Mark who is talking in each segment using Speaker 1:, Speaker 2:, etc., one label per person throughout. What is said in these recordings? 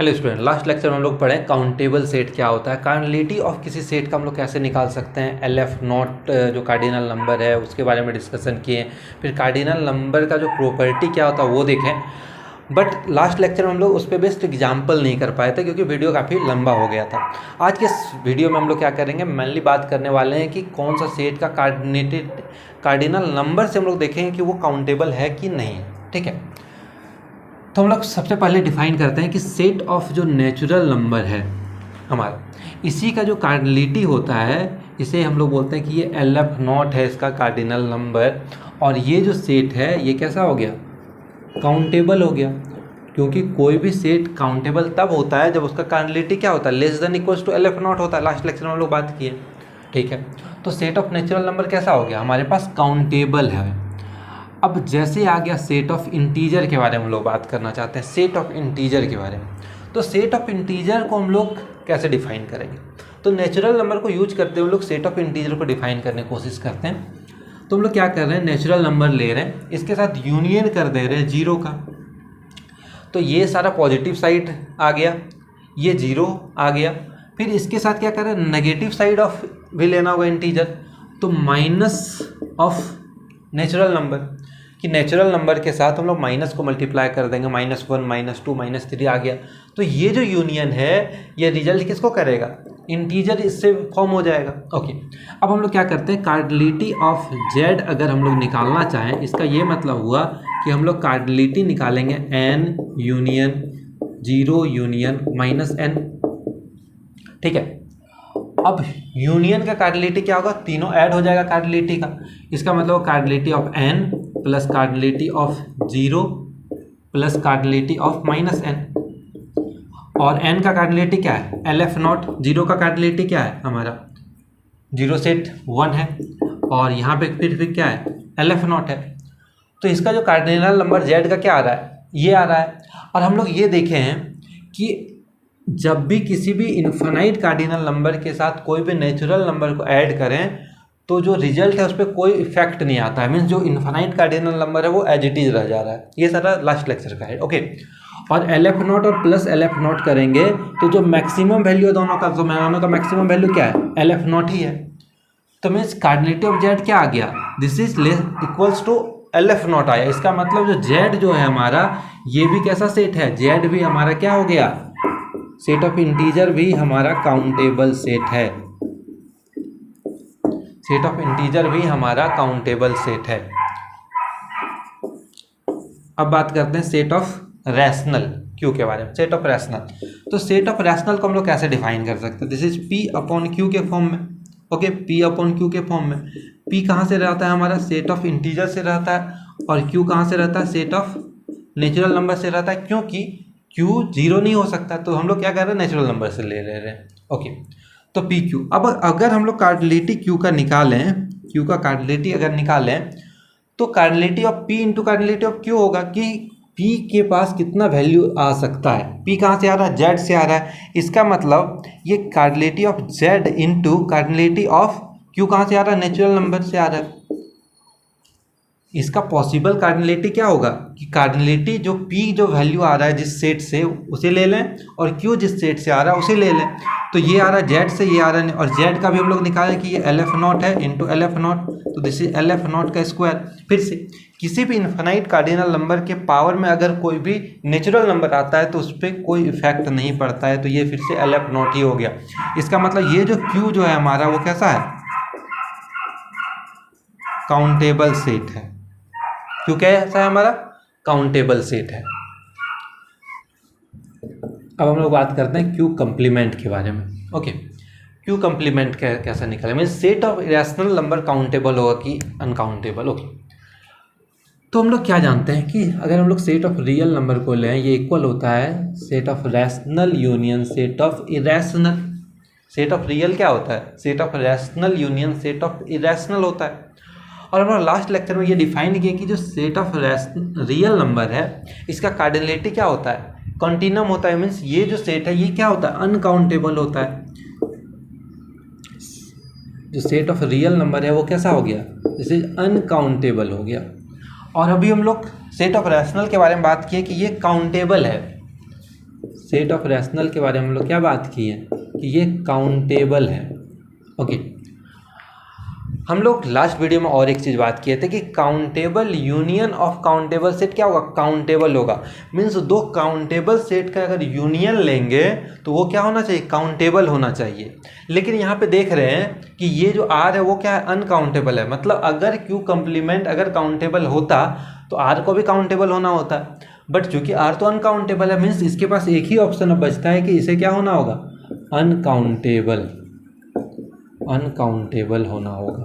Speaker 1: Hello student, last lecture में हम लोग पढ़े काउंटेबल सेट क्या होता है, कार्डिनलिटी ऑफ किसी सेट का हम लोग कैसे निकाल सकते हैं, LF नॉट जो कार्डिनल नंबर है उसके बारे में डिस्कशन किए। फिर कार्डिनल नंबर का जो प्रॉपर्टी क्या होता है वो देखें। बट लास्ट लेक्चर में हम लोग उस पर बेस्ट एग्जाम्पल नहीं कर पाए थे क्योंकि वीडियो काफ़ी लंबा हो गया था। आज के इस वीडियो में हम लोग क्या करेंगे, मेनली बात करने वाले हैं कि कौन सा सेट का कार्डिनल नंबर से हम लोग देखेंगे कि वो काउंटेबल है कि नहीं। ठीक है, तो हम लोग सबसे पहले डिफाइन करते हैं कि सेट ऑफ जो नेचुरल नंबर है हमारा, इसी का जो कार्डिनलिटी होता है इसे हम लोग बोलते हैं कि ये LF नॉट है इसका कार्डिनल नंबर। और ये जो सेट है ये कैसा हो गया, काउंटेबल हो गया। क्योंकि कोई भी सेट काउंटेबल तब होता है जब उसका कार्डिनलिटी क्या होता है, less than equals to LF naught होता है। लास्ट लेक्चर में हम लोग बात किए। ठीक है, तो सेट ऑफ नेचुरल नंबर कैसा हो गया, हमारे पास काउंटेबल है। अब जैसे आ गया सेट ऑफ इंटीजर के बारे में हम लोग बात करना चाहते हैं, सेट ऑफ इंटीजर के बारे में। तो सेट ऑफ इंटीजर को हम लोग कैसे डिफाइन करेंगे, तो नेचुरल नंबर को यूज करते हुए हम लोग सेट ऑफ इंटीजर को डिफाइन करने की कोशिश करते हैं। तो हम लोग क्या कर रहे हैं, नेचुरल नंबर ले रहे हैं, इसके साथ यूनियन कर दे रहे हैं जीरो का। तो ये सारा पॉजिटिव साइड आ गया, ये जीरो आ गया। फिर इसके साथ क्या कर रहे हैं, नेगेटिव साइड ऑफ भी लेना होगा इंटीजर, तो माइनस ऑफ नेचुरल नंबर, कि नेचुरल नंबर के साथ हम लोग माइनस को मल्टीप्लाई कर देंगे, -1 -2 -3 आ गया। तो ये जो यूनियन है ये रिजल्ट किसको करेगा, इंटीजर इससे फॉर्म हो जाएगा। ओके, अब हम लोग क्या करते हैं, कार्डिनलिटी ऑफ जेड अगर हम लोग निकालना चाहें, इसका ये मतलब हुआ कि हम लोग कार्डिनलिटी निकालेंगे n यूनियन 0 यूनियन -n। ठीक है, अब यूनियन का कार्डिनलिटी क्या होगा, तीनों ऐड हो जाएगा कार्डिनलिटी का। इसका मतलब cardinality of n plus cardinality of 0 plus cardinality of -n। और n का कार्डिनलिटी क्या है, LF नॉट। 0 का कार्डिनलिटी क्या है, हमारा 0 सेट 1 है, और यहाँ पे फिर क्या है, LF नॉट है। तो इसका जो कार्डिनल नंबर z का क्या आ रहा है, ये आ रहा है। और हम लोग ये देखे हैं कि जब भी किसी भी इन्फिनाइट कार्डिनल नंबर के साथ कोई भी नेचुरल नंबर को ऐड करें तो जो रिजल्ट है उस पर कोई इफेक्ट नहीं आता है, मीन्स जो इन्फिनाइट कार्डिनल नंबर है वो एज इट इज रह जा रहा है। ये सारा लास्ट लेक्चर का है। ओके, और LF नॉट और प्लस LF नॉट करेंगे तो जो मैक्सिमम वैल्यू है दोनों का, तो दोनों का मैक्सिमम वैल्यू क्या है, LF नॉट ही है। तो मीन्स कार्डिनलिटी ऑफ जेड क्या आ गया, this is less equals to LF naught आया। इसका मतलब जो जेड जो है हमारा, ये भी कैसा सेट है, जेड भी हमारा क्या हो गया, सेट ऑफ इंटीजर भी हमारा काउंटेबल सेट है। सेट ऑफ इंटीजर भी हमारा काउंटेबल सेट है। अब बात करते हैं सेट ऑफ रैशनल क्यू के बारे में। सेट ऑफ रैशनल, तो सेट ऑफ रैशनल को हम लोग कैसे डिफाइन कर सकते हैं, this is P upon Q के फॉर्म में। ओके, P अपॉन क्यू के फॉर्म में। P कहाँ से रहता है हमारा, सेट ऑफ इंटीजर से रहता है, और Q कहाँ से रहता है, सेट ऑफ नेचुरल नंबर से रहता है। क्योंकि Q 0 नहीं हो सकता, तो हम लोग क्या कर रहे हैं, नेचुरल नंबर से ले रहे हैं। ओके, तो PQ। अब अगर हम लोग कार्डिनलिटी Q का निकालें, Q का कार्डिनलिटी अगर निकालें तो cardinality of P into cardinality of Q होगा कि P के पास कितना वैल्यू आ सकता है। P कहाँ से आ रहा है, Z से आ रहा है। इसका मतलब ये cardinality of Z into cardinality of Q कहाँ से आ रहा है, नेचुरल नंबर से आ रहा है। इसका पॉसिबल कार्डिनलिटी क्या होगा कि कार्डिनलिटी जो P जो वैल्यू आ रहा है जिस सेट से उसे ले लें, और Q जिस सेट से आ रहा है उसे ले लें। तो ये आ रहा है Z से, ये आ रहा है, और Z का भी हम लोग निकालें कि ये LF नॉट है इंटू LF नॉट, तो दिस इज LF नॉट का स्क्वायर। फिर से किसी भी इन्फिनाइट कार्डिनल नंबर के पावर में अगर कोई भी नेचुरल नंबर आता है तो उस पर कोई इफेक्ट नहीं पड़ता है, तो ये फिर से LF नॉट ही हो गया। इसका मतलब ये जो Q जो है हमारा वो कैसा है, काउंटेबल सेट है। Q कैसा है हमारा, काउंटेबल सेट है। अब हम लोग बात करते हैं Q कंप्लीमेंट के बारे में। ओके, Q कंप्लीमेंट कैसा निकले, mean set of rational number countable होगा कि अनकाउंटेबल। ओके, तो हम लोग क्या जानते हैं कि अगर हम लोग सेट ऑफ रियल नंबर को लें, ये इक्वल होता है set of rational union set of irrational. Set of real क्या होता है, set of rational union set of irrational होता है। और हम लोग लास्ट लेक्चर में ये डिफाइन किया कि जो सेट ऑफ रियल नंबर है इसका कार्डिनलिटी क्या होता है, कॉन्टिन्यूम होता है। मीन्स ये जो सेट है ये क्या होता है, अनकाउंटेबल होता है। जो सेट ऑफ रियल नंबर है वो कैसा हो गया, जैसे अनकाउंटेबल हो गया। और अभी हम लोग सेट ऑफ रैशनल के बारे में बात किए कि ये काउंटेबल है। सेट ऑफ रैशनल के बारे में हम लोग क्या बात की है कि ये काउंटेबल है। ओके, हम लोग लास्ट वीडियो में और एक चीज़ बात किए थे कि countable union of countable set क्या होगा, काउंटेबल होगा। मीन्स दो काउंटेबल सेट का अगर यूनियन लेंगे तो वो क्या होना चाहिए, काउंटेबल होना चाहिए। लेकिन यहाँ पे देख रहे हैं कि ये जो आर है वो क्या है, अनकाउंटेबल है। मतलब अगर क्यू कंप्लीमेंट अगर काउंटेबल होता तो आर को भी काउंटेबल होना होता, बट चूंकि आर तो अनकाउंटेबल है, मीन्स इसके पास एक ही ऑप्शन अब बचता है कि इसे क्या होना होगा, अनकाउंटेबल, अनकाउंटेबल होना होगा।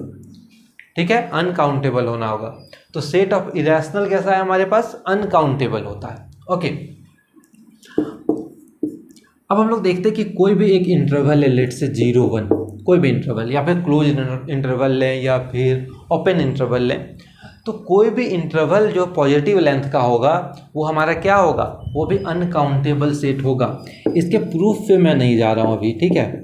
Speaker 1: ठीक है, अनकाउंटेबल होना होगा। तो सेट ऑफ इरेशनल कैसा है हमारे पास, अनकाउंटेबल होता है। ओके, अब हम लोग देखते हैं कि कोई भी एक इंटरवल है, लेट से 0 1, कोई भी इंटरवल या फिर क्लोज इंटरवल लें या फिर ओपन इंटरवल लें, तो कोई भी इंटरवल जो पॉजिटिव लेंथ का होगा वो हमारा क्या होगा, वो भी अनकाउंटेबल सेट होगा। इसके प्रूफ पे मैं नहीं जा रहा हूँ अभी, ठीक है,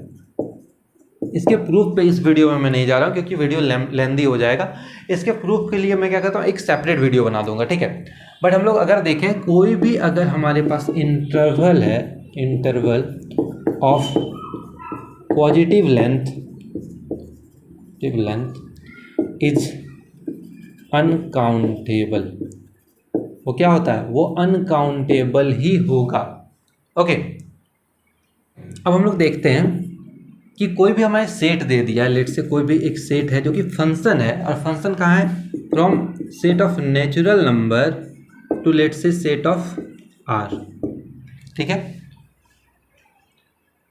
Speaker 1: इसके प्रूफ पे इस वीडियो में मैं नहीं जा रहा हूँ क्योंकि वीडियो लेंदी हो जाएगा। इसके प्रूफ के लिए मैं क्या कहता हूँ, एक सेपरेट वीडियो बना दूंगा, ठीक है। बट हम लोग अगर देखें कोई भी अगर हमारे पास इंटरवल है, interval of positive length is uncountable, वो क्या होता है, वो अनकाउंटेबल ही होगा। ओके, अब हम लोग देखते हैं कि कोई भी हमारे सेट दे दिया है, लेट से कोई भी एक सेट है जो कि फंक्शन है, और फंक्शन कहाँ है, from set of natural number to let say set of R. ठीक है,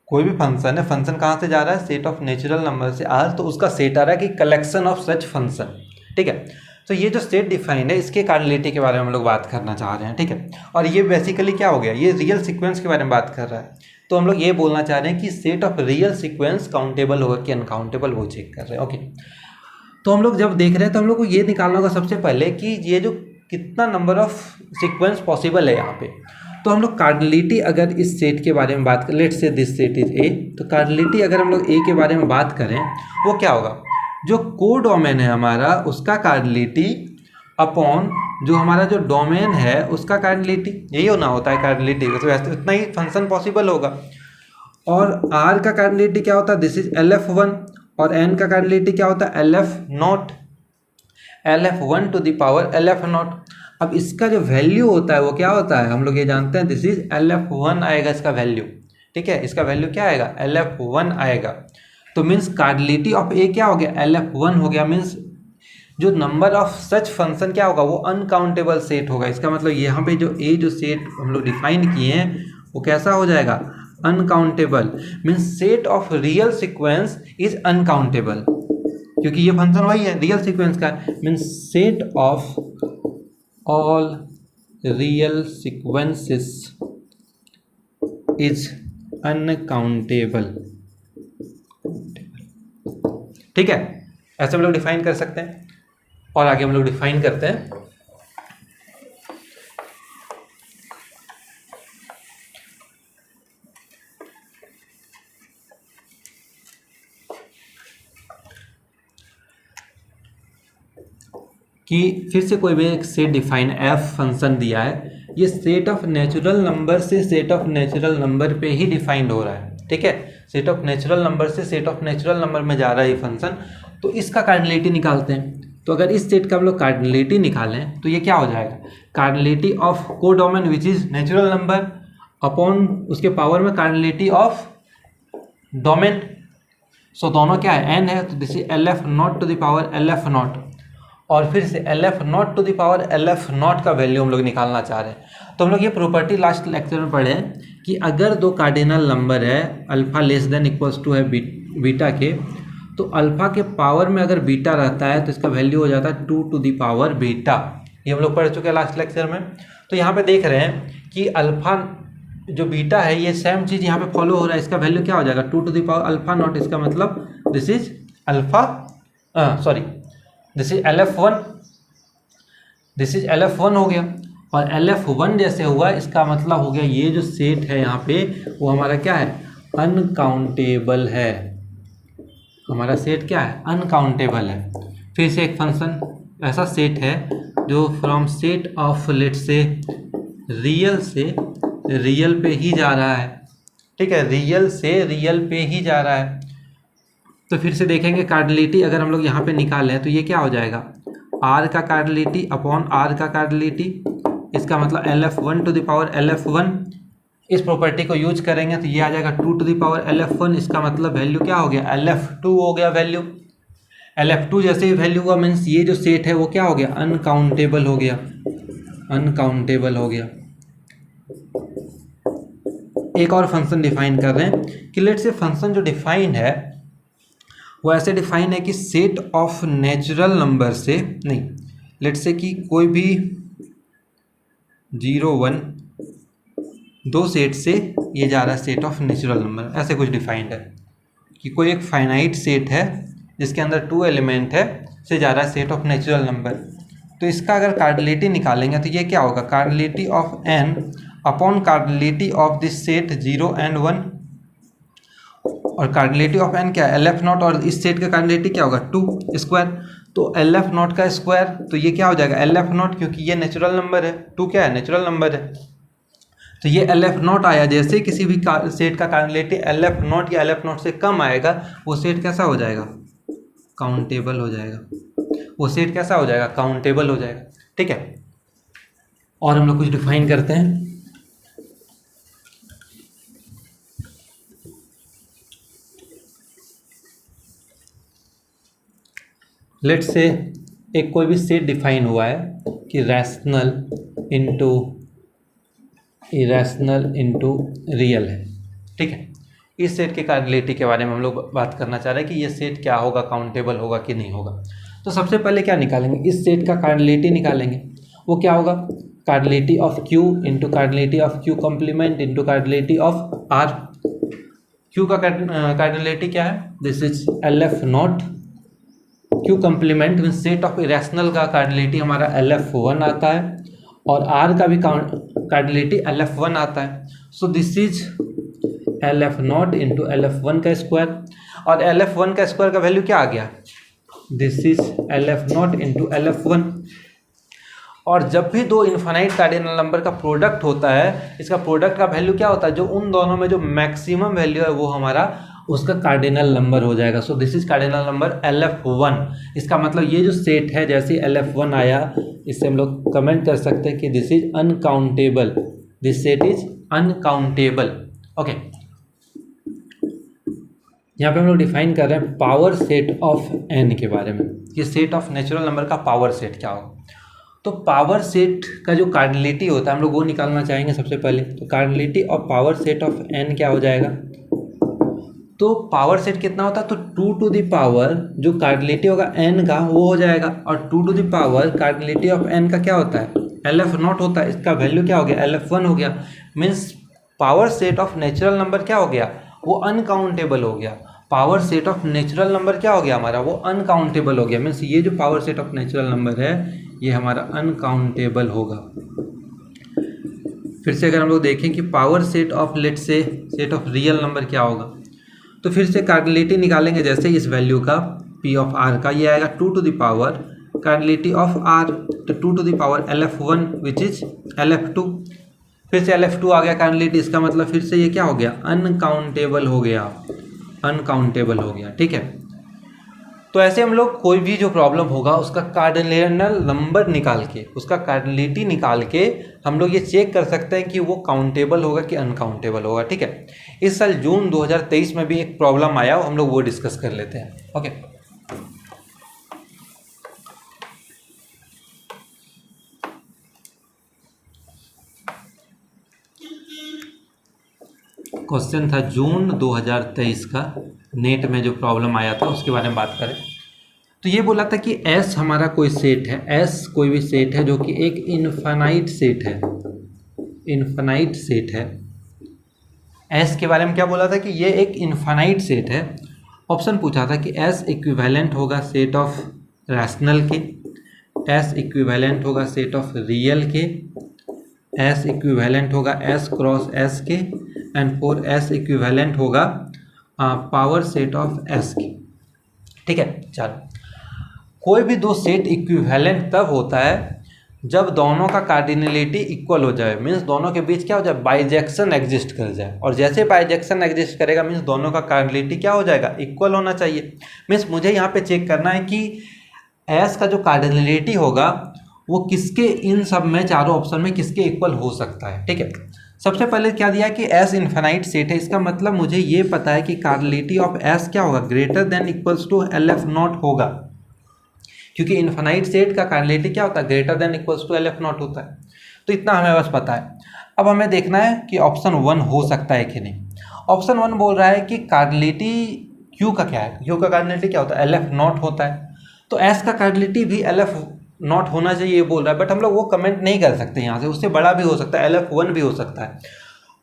Speaker 1: कोई भी फंक्शन है, फंक्शन कहाँ से जा रहा है, सेट ऑफ नेचुरल नंबर से आर, तो उसका सेट आ रहा है कि कलेक्शन ऑफ सच फंक्शन। ठीक है, तो ये जो सेट डिफाइंड है इसके कार्डिनलिटी के बारे में हम लोग बात करना चाह रहे हैं। ठीक है, और ये बेसिकली क्या हो गया, ये रियल सीक्वेंस के बारे में बात कर रहा है। तो हम लोग ये बोलना चाह रहे हैं कि set of real sequence countable होगा कि अनकाउंटेबल, वो चेक कर रहे हैं। ओके, तो हम लोग जब देख रहे हैं तो हम लोग को ये निकालना होगा सबसे पहले कि ये जो कितना नंबर ऑफ सीक्वेंस पॉसिबल है यहाँ पे। तो हम लोग कार्डिनलिटी अगर इस सेट के बारे में बात करें, let's say this set is a, तो कार्डिनलिटी अगर हम लोग ए के बारे में बात करें वो क्या होगा, जो कोडोमेन है हमारा उसका कार्डिनलिटी अपॉन जो हमारा जो डोमेन है उसका कार्डिनलिटी, यही होना होता है कार्डिनलिटी, तो वैसे उतना ही फंक्शन पॉसिबल होगा। और आर का कार्डिनलिटी क्या होता है, दिस इज LF1, और एन का कार्डिनलिटी क्या होता है, LF0, LF1 to the power LF0। अब इसका जो वैल्यू होता है वो क्या होता है, हम लोग ये जानते हैं, दिस इज LF1 आएगा इसका वैल्यू। ठीक है, इसका वैल्यू क्या आएगा, LF1 आएगा। तो मीन्स कार्डिनलिटी ऑफ ए क्या हो गया, LF1 हो गया। मीन्स जो नंबर ऑफ सच फंक्शन क्या होगा, वो अनकाउंटेबल सेट होगा। इसका मतलब यहाँ पे जो ए जो सेट हम लोग डिफाइन किए हैं वो कैसा हो जाएगा, uncountable. Means set of real sequence is uncountable, क्योंकि ये फंक्शन वही है रियल सीक्वेंस का। Means set of all real sequences is uncountable. ठीक है, ऐसे हम लोग डिफाइन कर सकते हैं। और आगे हम लोग डिफाइन करते हैं कि फिर से कोई भी एक सेट डिफाइन एफ फंक्शन दिया है, ये सेट ऑफ नेचुरल नंबर से सेट ऑफ नेचुरल नंबर पे ही डिफाइंड हो रहा है। ठीक है, सेट ऑफ नेचुरल नंबर से सेट ऑफ नेचुरल नंबर में जा रहा है ये फंक्शन। तो इसका कार्डिनलिटी निकालते हैं। तो अगर इस सेट का हम लोग कार्डिनलिटी निकालें तो ये क्या हो जाएगा, cardinality of codomain which is natural number upon उसके पावर में कार्डिनलिटी ऑफ डोमेन। सो दोनों क्या है, एन है, तो this is LF0 to the power LF0, और फिर से LF0 to the power LF0 का वैल्यू हम लोग निकालना चाह रहे हैं। तो हम लोग ये प्रॉपर्टी लास्ट लेक्चर में पढ़े हैं कि अगर दो कार्डिनल नंबर है alpha less than equals to है बीटा के, तो अल्फा के पावर में अगर बीटा रहता है तो इसका वैल्यू हो जाता है 2 टू द पावर बीटा। ये हम लोग पढ़ चुके हैं लास्ट लेक्चर में। तो यहाँ पे देख रहे हैं कि अल्फा जो बीटा है ये सेम चीज़ यहाँ पे फॉलो हो रहा है। इसका वैल्यू क्या हो जाएगा, 2 to the power alpha naught. इसका मतलब this is alpha this is LF1, this is LF1 हो गया। और LF1 जैसे हुआ इसका मतलब हो गया ये जो सेट है यहाँ पे वो हमारा क्या है, अनकाउंटेबल है। हमारा सेट क्या है, अनकाउंटेबल है। फिर से एक फंक्शन ऐसा सेट है जो फ्रॉम सेट ऑफ लेट से रियल पे ही जा रहा है, ठीक है, रियल से रियल पे ही जा रहा है। तो फिर से देखेंगे कार्डिनलिटी अगर हम लोग यहाँ पे निकालें तो ये क्या हो जाएगा, r का कार्डिनलिटी अपॉन r का कार्डिनलिटी, इसका मतलब LF1 to the power LF1। इस प्रॉपर्टी को यूज करेंगे तो ये आ जाएगा 2 टू द पावर LF1, इसका मतलब वैल्यू क्या हो गया, LF2 हो गया वैल्यू। LF2 जैसे ही वैल्यू हुआ मीन्स ये जो सेट है वो क्या हो गया, अनकाउंटेबल हो गया, अनकाउंटेबल हो गया। एक और फंक्शन डिफाइन कर रहे हैं कि लेट से फंक्शन जो डिफाइन है वो ऐसे डिफाइन है कि सेट ऑफ नेचुरल नंबर से, नहीं लेट से कि कोई भी 0 1 दो सेट से ये जा रहा है सेट ऑफ नेचुरल नंबर, ऐसे कुछ डिफाइंड है कि कोई एक फाइनाइट सेट है जिसके अंदर 2 एलिमेंट है से जा रहा है सेट ऑफ नेचुरल नंबर। तो इसका अगर कार्डिनलिटी निकालेंगे तो ये क्या होगा, cardinality of n upon cardinality of this set 0 and 1, और कार्डिनलिटी ऑफ n क्या है, LF0, और इस सेट का कार्डिनलिटी क्या होगा 2 स्क्वायर। तो LF0 का स्क्वायर तो ये क्या हो जाएगा LF0, क्योंकि ये नेचुरल नंबर है, 2 क्या है नेचुरल नंबर है, तो ये LF0 आया। जैसे किसी भी सेट का कार्डिनलिटी LF0 या LF0 से कम आएगा वो सेट कैसा हो जाएगा, काउंटेबल हो जाएगा, वो सेट कैसा हो जाएगा, काउंटेबल हो जाएगा, ठीक है। और हम लोग कुछ डिफाइन करते हैं, लेट से एक कोई भी सेट डिफाइन हुआ है कि rational into irrational into real है, ठीक है। इस सेट की कार्डिनलिटी के बारे में हम लोग बात करना चाह रहे हैं कि ये सेट क्या होगा, काउंटेबल होगा कि नहीं होगा। तो सबसे पहले क्या निकालेंगे, इस सेट का कार्डिनलिटी निकालेंगे। वो क्या होगा, cardinality of Q into cardinality of Q complement into cardinality of R। Q का कार्डिनलिटी क्या है, this is LF0। Q complement mean set of irrational का कार्डिनलिटी हमारा LF1 आता है, और R का भी कार्डिनलिटी LF1 आता है। So this is LF0 into LF1 का स्क्वायर, और LF1 का स्क्वायर का वैल्यू क्या आ गया, this is LF0 into LF1। और जब भी दो इनफाइनाइट कार्डिनल नंबर का प्रोडक्ट होता है, इसका प्रोडक्ट का वैल्यू क्या होता है, जो उन दोनों में जो मैक्सिमम वैल्यू है वो हमारा उसका कार्डिनल नंबर हो जाएगा। So this is cardinal number LF1। इसका मतलब ये जो सेट है जैसे LF1 आया, इससे हम लोग कमेंट कर सकते हैं कि this is uncountable, this set is uncountable, okay. यहाँ पे हम लोग डिफाइन कर रहे हैं पावर सेट ऑफ n के बारे में, कि सेट ऑफ नेचुरल नंबर का पावर सेट क्या होगा। तो पावर सेट का जो कार्डिनलिटी होता है हम लोग वो निकालना चाहेंगे सबसे पहले। तो cardinality of power set of n क्या हो जाएगा, तो पावर सेट कितना होता है, तो 2 टू द पावर जो कार्डिनलिटी होगा n का वो हो जाएगा, और 2 to the power cardinality of n का क्या होता है, LF0 होता है, इसका वैल्यू क्या हो गया, LF1 हो गया। Means power set of natural number क्या हो गया, वो अनकाउंटेबल हो गया। Power set of natural number क्या हो गया हमारा, वो अनकाउंटेबल हो गया। मीन्स ये जो power set of natural number है ये हमारा अनकाउंटेबल होगा। फिर से अगर हम लोग देखें कि power set of late say set of real number क्या होगा, तो फिर से कार्डिनलिटी निकालेंगे जैसे इस वैल्यू का P ऑफ R का, ये आएगा 2 to the power cardinality of R, तो 2 to the power LF1 which is LF2। फिर से LF2 आ गया कार्डिनलिटी, इसका मतलब फिर से ये क्या हो गया, अनकाउंटेबल हो गया, अनकाउंटेबल हो गया, ठीक है। तो ऐसे हम लोग कोई भी जो प्रॉब्लम होगा उसका कार्डिनल नंबर निकाल के, उसका कार्डिनलिटी निकाल के हम लोग ये चेक कर सकते हैं कि वो काउंटेबल होगा कि अनकाउंटेबल होगा, ठीक है। इस साल जून 2023 में भी एक प्रॉब्लम आया, हम लोग वो डिस्कस कर लेते हैं, ओके। क्वेश्चन था जून 2023 का, नेट में जो प्रॉब्लम आया था उसके बारे में बात करें। तो ये बोला था कि S हमारा कोई सेट है, S कोई भी सेट है जो कि एक इनफाइनाइट सेट है, इनफाइनाइट सेट है। S के बारे में क्या बोला था कि ये एक इनफाइनाइट सेट है। ऑप्शन पूछा था कि S इक्विवेलेंट होगा सेट ऑफ रैशनल के, S इक्विवेलेंट होगा सेट ऑफ रियल के, S इक्विवेलेंट होगा S क्रॉस S के, एंड 4S इक्विवेलेंट होगा पावर सेट ऑफ S की, ठीक है। चलो, कोई भी दो सेट इक्विवेलेंट तब होता है जब दोनों का कार्डिनलिटी इक्वल हो जाए, मीन्स दोनों के बीच क्या हो जाए, बाइजेक्शन एग्जिस्ट कर जाए, और जैसे बाइजेक्शन एग्जिस्ट करेगा मीन्स दोनों का कार्डिनलिटी क्या हो जाएगा, इक्वल होना चाहिए। मीन्स मुझे यहाँ पे चेक करना है कि एस का जो कार्डिनलिटी होगा वो किसके, इन सब में चारों ऑप्शन में किसके इक्वल हो सकता है। ठीक है, सबसे पहले क्या दिया कि एस इन्फिनाइट सेट है, इसका मतलब मुझे ये पता है कि कार्डिनलिटी ऑफ एस क्या होगा, greater than equals to L F naught होगा, क्योंकि इन्फिनाइट सेट का कार्डिनलिटी क्या होता है, greater than equals to L F naught होता है। तो इतना हमें बस पता है। अब हमें देखना है कि ऑप्शन 1 हो सकता है कि नहीं। ऑप्शन 1 बोल रहा है कि कार्डिनलिटी क्यू का क्या है, क्यू का कार्डिनलिटी क्या होता है, एल एफ नॉट होता है, तो एस का कार्डिनलिटी भी एल एफ नॉट होना चाहिए ये बोल रहा है, बट हम लोग वो कमेंट नहीं कर सकते यहाँ से, उससे बड़ा भी हो सकता है, एल एफ 1 भी हो सकता है।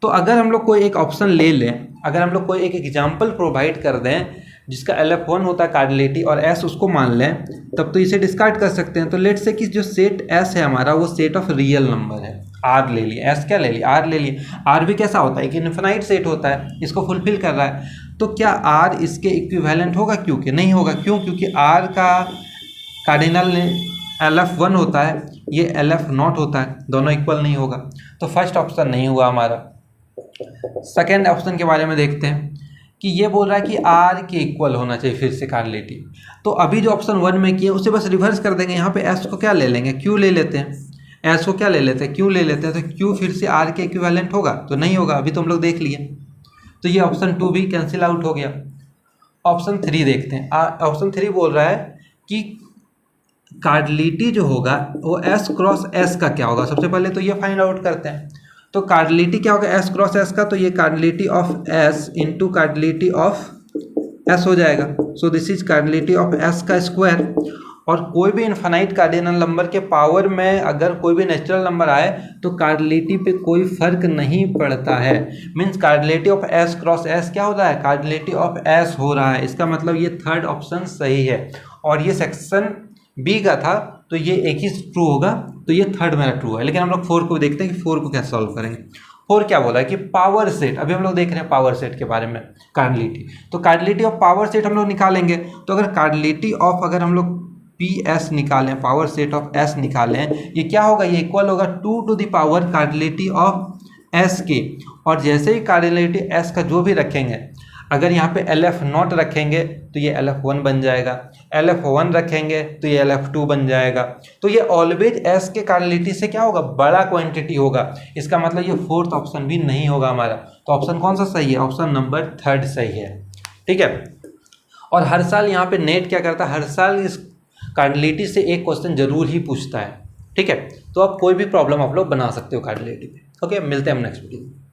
Speaker 1: तो अगर हम लोग कोई एक ऑप्शन ले लें, अगर हम लोग कोई एक एग्जाम्पल प्रोवाइड कर दें जिसका एल एफ 1 होता है कार्डिनलिटी और एस उसको मान लें, तब तो इसे डिस्कार्ड कर सकते हैं। तो लेट से कि जो सेट एस है हमारा वो सेट ऑफ रियल नंबर है, आर ले लिए, एस क्या ले लिया, आर ले लिए। आर भी कैसा होता है कि इन्फिनाइट सेट होता है, इसको फुलफिल कर रहा है, तो क्या आर इसके इक्विवेलेंट होगा क्यू के, नहीं होगा। क्यों, क्योंकि आर का कार्डिनल एल एफ 1 होता है, ये एल एफ नॉट होता है, दोनों इक्वल नहीं होगा, तो फर्स्ट ऑप्शन नहीं हुआ हमारा। सेकेंड ऑप्शन के बारे में देखते हैं कि ये बोल रहा है कि आर के इक्वल होना चाहिए फिर से कार्डिनलिटी। तो अभी जो ऑप्शन 1 में किए उसे बस रिवर्स कर देंगे, यहाँ पे एस को क्या ले लेंगे, क्यू ले लेते हैं, एस को क्या ले लेते हैं, क्यू ले लेते हैं, तो क्यू फिर से आर के इक्विवेलेंट होगा, तो नहीं होगा, अभी तो हम लोग देख लिए। तो ये ऑप्शन 2 भी कैंसिल आउट हो गया। ऑप्शन 3 देखते हैं। ऑप्शन 3 बोल रहा है कि कार्डिनलिटी जो होगा वो एस क्रॉस एस का क्या होगा। सबसे पहले तो ये फाइंड आउट करते हैं, तो कार्डिनलिटी क्या होगा एस क्रॉस एस का, तो ये cardinality of S into cardinality of S हो जाएगा। So this is cardinality of S का स्क्वायर। और कोई भी इनफाइनाइट कार्डिनल नंबर के पावर में अगर कोई भी नेचुरल नंबर आए तो कार्डिनलिटी पे कोई फर्क नहीं पड़ता है। Means cardinality of S cross S क्या हो रहा है, कार्डिनलिटी ऑफ एस हो रहा है। इसका मतलब ये थर्ड ऑप्शन सही है, और ये सेक्शन बी का था तो ये एक ही ट्रू होगा, तो ये थर्ड मेरा ट्रू है। लेकिन हम लोग 4 को देखते हैं कि 4 को कैसे सॉल्व करेंगे। 4 क्या बोला है कि पावर सेट, अभी हम लोग देख रहे हैं पावर सेट के बारे में, कार्डिनलिटी। तो कार्डिनलिटी ऑफ पावर सेट हम लोग निकालेंगे, तो अगर कार्डिनलिटी ऑफ अगर हम लोग पी एस निकालें, पावर सेट ऑफ एस निकालें, ये क्या होगा, ये इक्वल होगा 2 to the power cardinality of S के। और जैसे ही कार्डिनलिटी एस का जो भी रखेंगे, अगर यहाँ पे एल एफ नॉट रखेंगे तो ये एल एफ 1 बन जाएगा, एल एफ 1 रखेंगे तो ये एल एफ 2 बन जाएगा। तो ये ऑलवेज एस के कार्डिनलिटी से क्या होगा, बड़ा क्वांटिटी होगा। इसका मतलब ये फोर्थ ऑप्शन भी नहीं होगा हमारा। तो ऑप्शन कौन सा सही है, ऑप्शन नंबर 3 सही है। ठीक है, और हर साल यहाँ पे नेट क्या करता है, हर साल इस कार्डिनलिटी से एक क्वेश्चन जरूर ही पूछता है। ठीक है, तो आप कोई भी प्रॉब्लम आप लोग बना सकते हो कार्डिनलिटी पे। ओके, मिलते हैं हम नेक्स्ट वीडियो में।